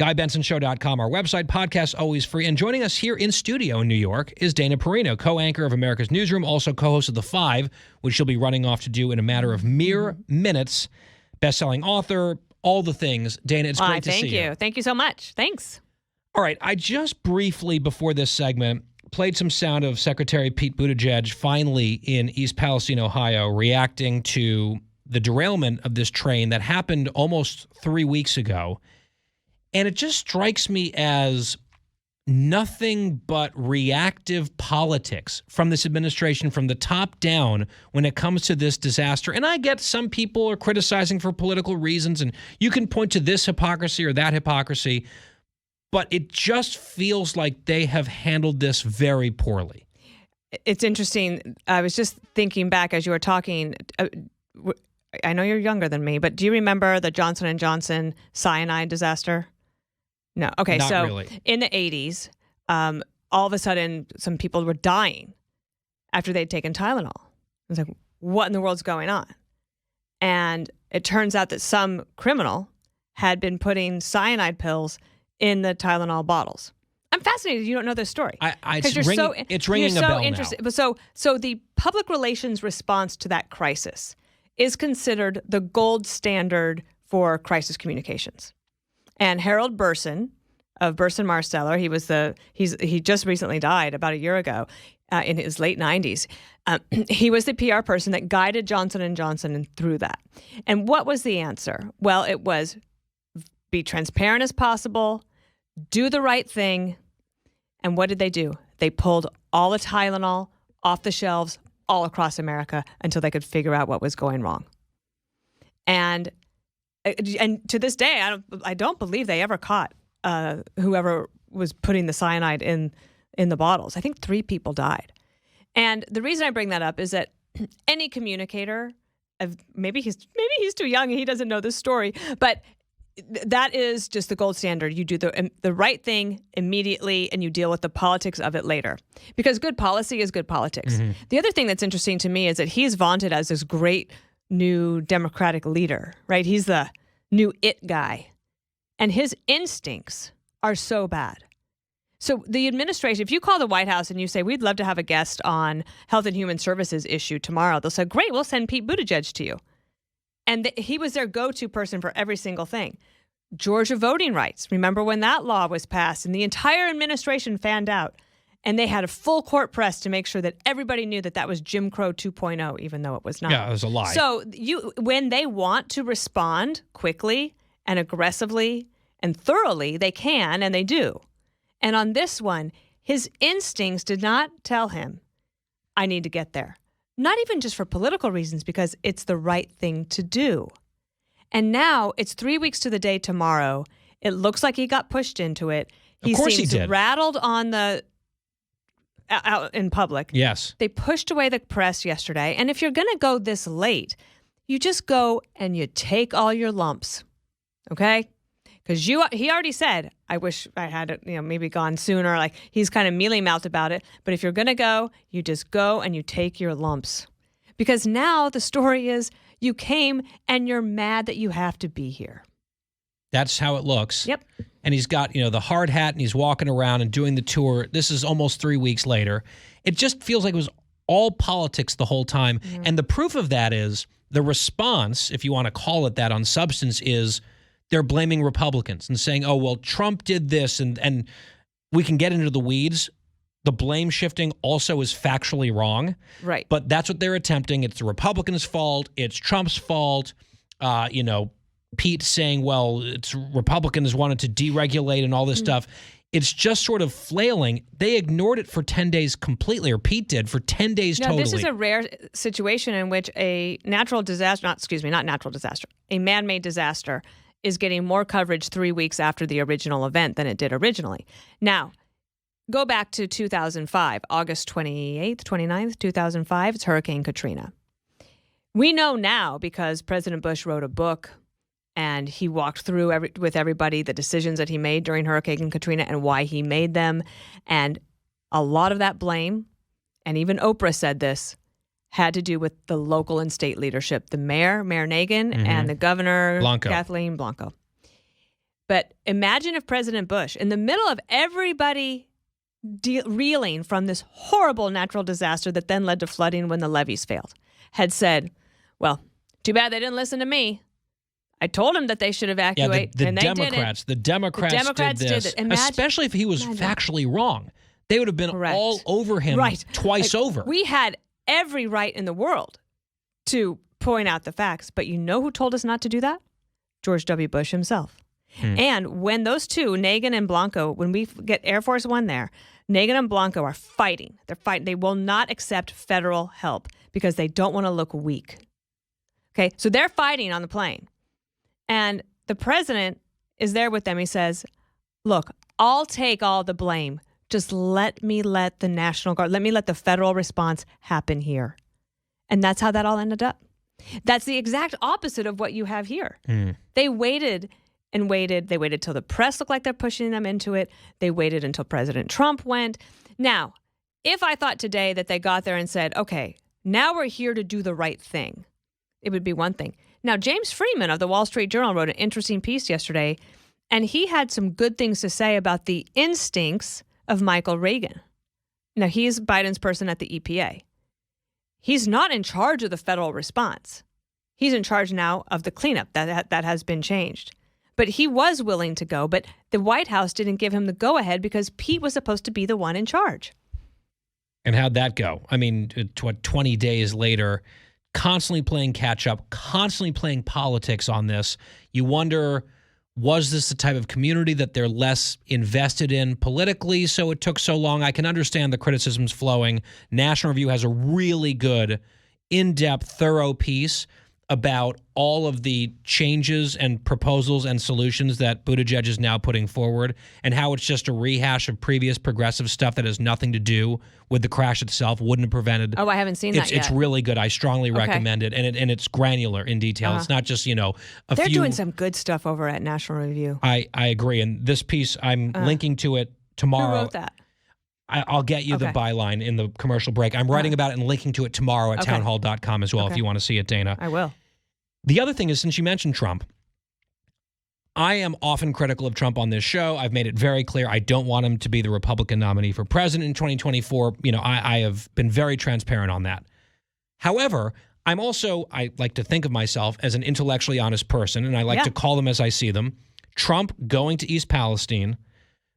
GuyBensonShow.com, our website, podcast always free. And joining us here in studio in New York is Dana Perino, co-anchor of America's Newsroom, also co-host of The Five, which she'll be running off to do in a matter of mere minutes. Best-selling author, all the things. Dana, it's great to see you. Thank you. Thank you so much. Thanks. All right, I just briefly, before this segment, played some sound of Secretary Pete Buttigieg finally in East Palestine, Ohio, reacting to the derailment of this train that happened almost 3 weeks ago. And it just strikes me as nothing but reactive politics from this administration, from the top down, when it comes to this disaster. And I get some people are criticizing for political reasons, and you can point to this hypocrisy or that hypocrisy, but it just feels like they have handled this very poorly. It's interesting. I was just thinking back as you were talking. I know you're younger than me, but do you remember the Johnson & Johnson cyanide disaster? No. Okay, Not so really. In the 80s, all of a sudden, some people were dying after they'd taken Tylenol. It was like, what in the world's going on? And it turns out that some criminal had been putting cyanide pills in the Tylenol bottles. I'm fascinated you don't know this story. It's ringing a bell now. But so the public relations response to that crisis is considered the gold standard for crisis communications. And Harold Burson of Burson Marsteller, he just recently died about a year ago in his late 90s. He was the PR person that guided Johnson & Johnson through that. And what was the answer? Well, it was be transparent as possible, do the right thing. And what did they do? They pulled all the Tylenol off the shelves all across America until they could figure out what was going wrong. And to this day, I don't believe they ever caught whoever was putting the cyanide in the bottles. I think 3 people died. And the reason I bring that up is that any communicator, maybe he's too young and he doesn't know this story, but that is just the gold standard. You do the right thing immediately and you deal with the politics of it later. Because good policy is good politics. Mm-hmm. The other thing that's interesting to me is that he's vaunted as this great new Democratic leader, right? He's the new it guy. And his instincts are so bad. So the administration, if you call the White House and you say, we'd love to have a guest on Health and Human Services issue tomorrow, they'll say, great, we'll send Pete Buttigieg to you. And he was their go-to person for every single thing. Georgia voting rights. Remember when that law was passed and the entire administration fanned out and they had a full court press to make sure that everybody knew that that was Jim Crow 2.0, even though it was not. Yeah, it was a lie. So when they want to respond quickly and aggressively and thoroughly, they can and they do. And on this one, his instincts did not tell him, I need to get there. Not even just for political reasons, because it's the right thing to do. And now it's 3 weeks to the day tomorrow. It looks like he got pushed into it. Of course he did. Rattled on out in public. Yes. They pushed away the press yesterday. And if you're going to go this late, you just go and you take all your lumps. Okay? Because he already said, I wish I had maybe gone sooner. Like he's kind of mealy-mouthed about it. But if you're going to go, you just go and you take your lumps. Because now the story is you came and you're mad that you have to be here. That's how it looks. Yep. And he's got, the hard hat and he's walking around and doing the tour. This is almost 3 weeks later. It just feels like it was all politics the whole time. Mm-hmm. And the proof of that is the response, if you want to call it that on substance, is they're blaming Republicans and saying, oh, well, Trump did this, and we can get into the weeds. The blame shifting also is factually wrong. Right. But that's what they're attempting. It's the Republicans' fault. It's Trump's fault. Pete saying, well, it's Republicans wanted to deregulate and all this stuff. It's just sort of flailing. They ignored it for 10 days completely, or Pete did for 10 days totally. This is a rare situation in which a natural disaster, a man-made disaster is getting more coverage 3 weeks after the original event than it did originally. Now, go back to 2005, August 28th, 29th, 2005, it's Hurricane Katrina. We know now because President Bush wrote a book and he walked through with everybody the decisions that he made during Hurricane Katrina and why he made them. And a lot of that blame, and even Oprah said this, had to do with the local and state leadership, the Mayor Nagin, and the governor, Blanco. Kathleen Blanco. But imagine if President Bush, in the middle of everybody reeling from this horrible natural disaster that then led to flooding when the levees failed, had said, well, too bad they didn't listen to me. I told them that they should evacuate, the and they Democrats, didn't. The Democrats did this, especially if he was factually wrong. They would have been all over him twice over. We had every right in the world to point out the facts, but you know who told us not to do that? George W. Bush himself. And when those two, Nagin and Blanco, when we get Air Force One there, Nagin and Blanco are fighting. They're fighting. They will not accept federal help because they don't want to look weak. Okay, so they're fighting on the plane. And the president is there with them. He says, look, I'll take all the blame. Just let the National Guard, let the federal response happen here. And that's how that all ended up. That's the exact opposite of what you have here. They waited and waited. They waited till the press looked like they're pushing them into it. They waited until President Trump went. Now, if I thought today that they got there and said, okay, now we're here to do the right thing, it would be one thing. Now, James Freeman of the Wall Street Journal wrote an interesting piece yesterday, and he had some good things to say about the instincts of Michael Reagan. Now, he's Biden's person at the EPA. He's not in charge of the federal response. He's in charge now of the cleanup. That has been changed. But he was willing to go, but the White House didn't give him the go-ahead because Pete was supposed to be the one in charge. And how'd that go? I mean, 20 days later, constantly playing catch-up, constantly playing politics on this. You wonder, was this the type of community that they're less invested in politically, so it took so long? I can understand the criticisms flowing. National Review has a really good, in-depth, thorough piece about all of the changes and proposals and solutions that Buttigieg is now putting forward and how it's just a rehash of previous progressive stuff that has nothing to do with the crash itself, wouldn't have prevented. Oh, I haven't seen that yet. It's really good. I strongly recommend it. And it's granular in detail. It's not just, They're doing some good stuff over at National Review. I agree. And this piece, I'm linking to it tomorrow. Who wrote that? I'll get you the byline in the commercial break. I'm writing about it and linking to it tomorrow at townhall.com as well if you want to see it, Dana. I will. The other thing is, since you mentioned Trump, I am often critical of Trump on this show. I've made it very clear I don't want him to be the Republican nominee for president in 2024. I have been very transparent on that. However, I like to think of myself as an intellectually honest person, and I like to call them as I see them. Trump going to East Palestine,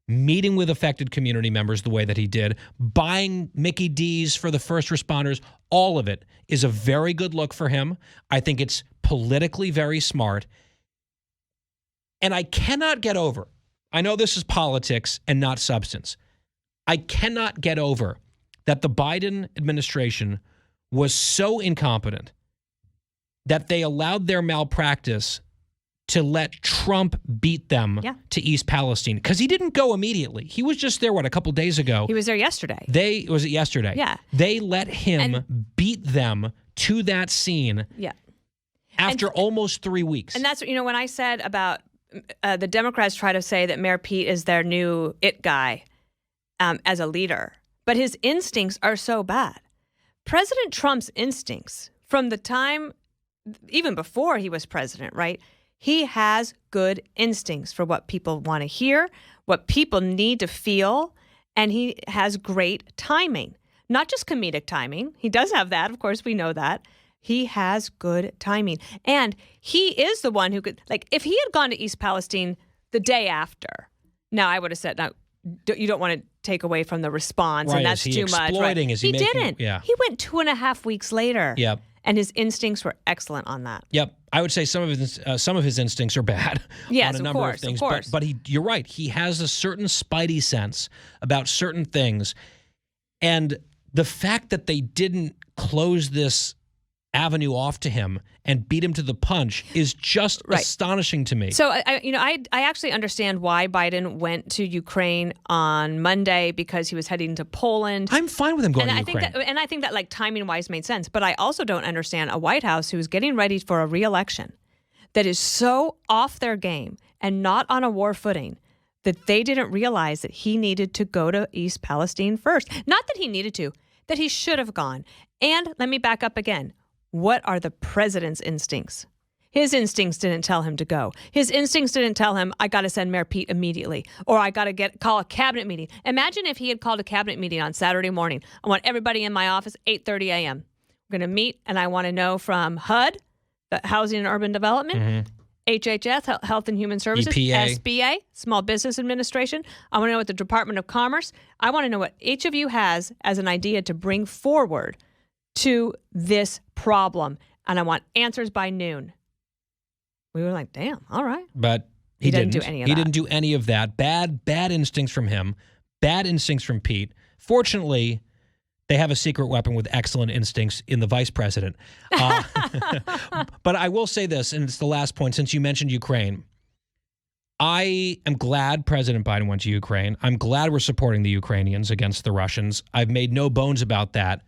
meeting with affected community members the way that he did, buying Mickey D's for the first responders, all of it is a very good look for him. I think it's politically very smart. And I cannot get over, I know this is politics and not substance, I cannot get over that the Biden administration was so incompetent that they allowed their malpractice to let Trump beat them to East Palestine. Because he didn't go immediately. He was just there, a couple days ago. He was there yesterday. Was it yesterday? Yeah. They let him beat them to that scene after almost 3 weeks. And that's, when I said about the Democrats try to say that Mayor Pete is their new it guy as a leader. But his instincts are so bad. President Trump's instincts from the time, even before he was president, right? He has good instincts for what people want to hear, what people need to feel, and he has great timing. Not just comedic timing. He does have that. Of course, we know that. He has good timing. And he is the one who could, if he had gone to East Palestine the day after, now I would have said, no, you don't want to take away from the response, and that's too much. Right? He didn't. Yeah. He went 2.5 weeks later. Yep. And his instincts were excellent on that. Yep. I would say some of his instincts are bad on a number of things. But you're right. He has a certain spidey sense about certain things. And the fact that they didn't close this avenue off to him and beat him to the punch is just astonishing to me. So I actually understand why Biden went to Ukraine on Monday, because he was heading to Poland. I'm fine with him going to Ukraine. I think that timing wise made sense. But I also don't understand a White House who is getting ready for a re-election that is so off their game and not on a war footing that they didn't realize that he needed to go to East Palestine first. Not that he needed to, that he should have gone. And let me back up again. What are the president's instincts? His instincts didn't tell him to go. His instincts didn't tell him, I got to send Mayor Pete immediately, or I got to call a cabinet meeting. Imagine if he had called a cabinet meeting on Saturday morning. I want everybody in my office, 8:30 a.m. We're going to meet, and I want to know from HUD, the Housing and Urban Development, HHS, Health and Human Services, EPA. SBA, Small Business Administration. I want to know what the Department of Commerce. I want to know what each of you has as an idea to bring forward to this problem, and I want answers by noon. We were like, damn, all right. But he didn't do any of that. He didn't do any of that. Bad instincts from him. Bad instincts from Pete. Fortunately, they have a secret weapon with excellent instincts in the vice president. But I will say this, and it's the last point, since you mentioned Ukraine. I am glad President Biden went to Ukraine. I'm glad we're supporting the Ukrainians against the Russians. I've made no bones about that.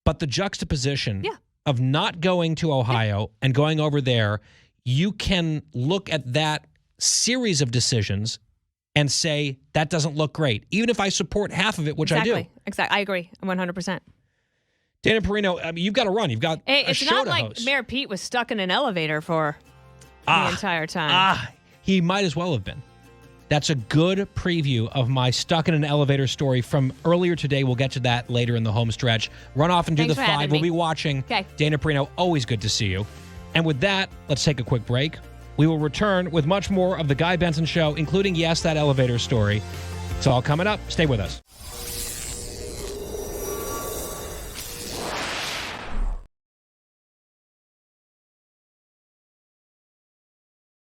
But the juxtaposition of not going to Ohio and going over there, you can look at that series of decisions and say, that doesn't look great, even if I support half of it, which I do. Exactly. I agree 100%. Dana Perino, I mean, you've got to run. You've got a show to host. It's not like Mayor Pete was stuck in an elevator for the entire time. He might as well have been. That's a good preview of my stuck in an elevator story from earlier today. We'll get to that later in the home stretch. Run off and do Thanks the for 5. having We'll me. be watching. Okay. Dana Perino, always good to see you. And with that, let's take a quick break. We will return with much more of the Guy Benson Show, including, yes, that elevator story. It's all coming up. Stay with us.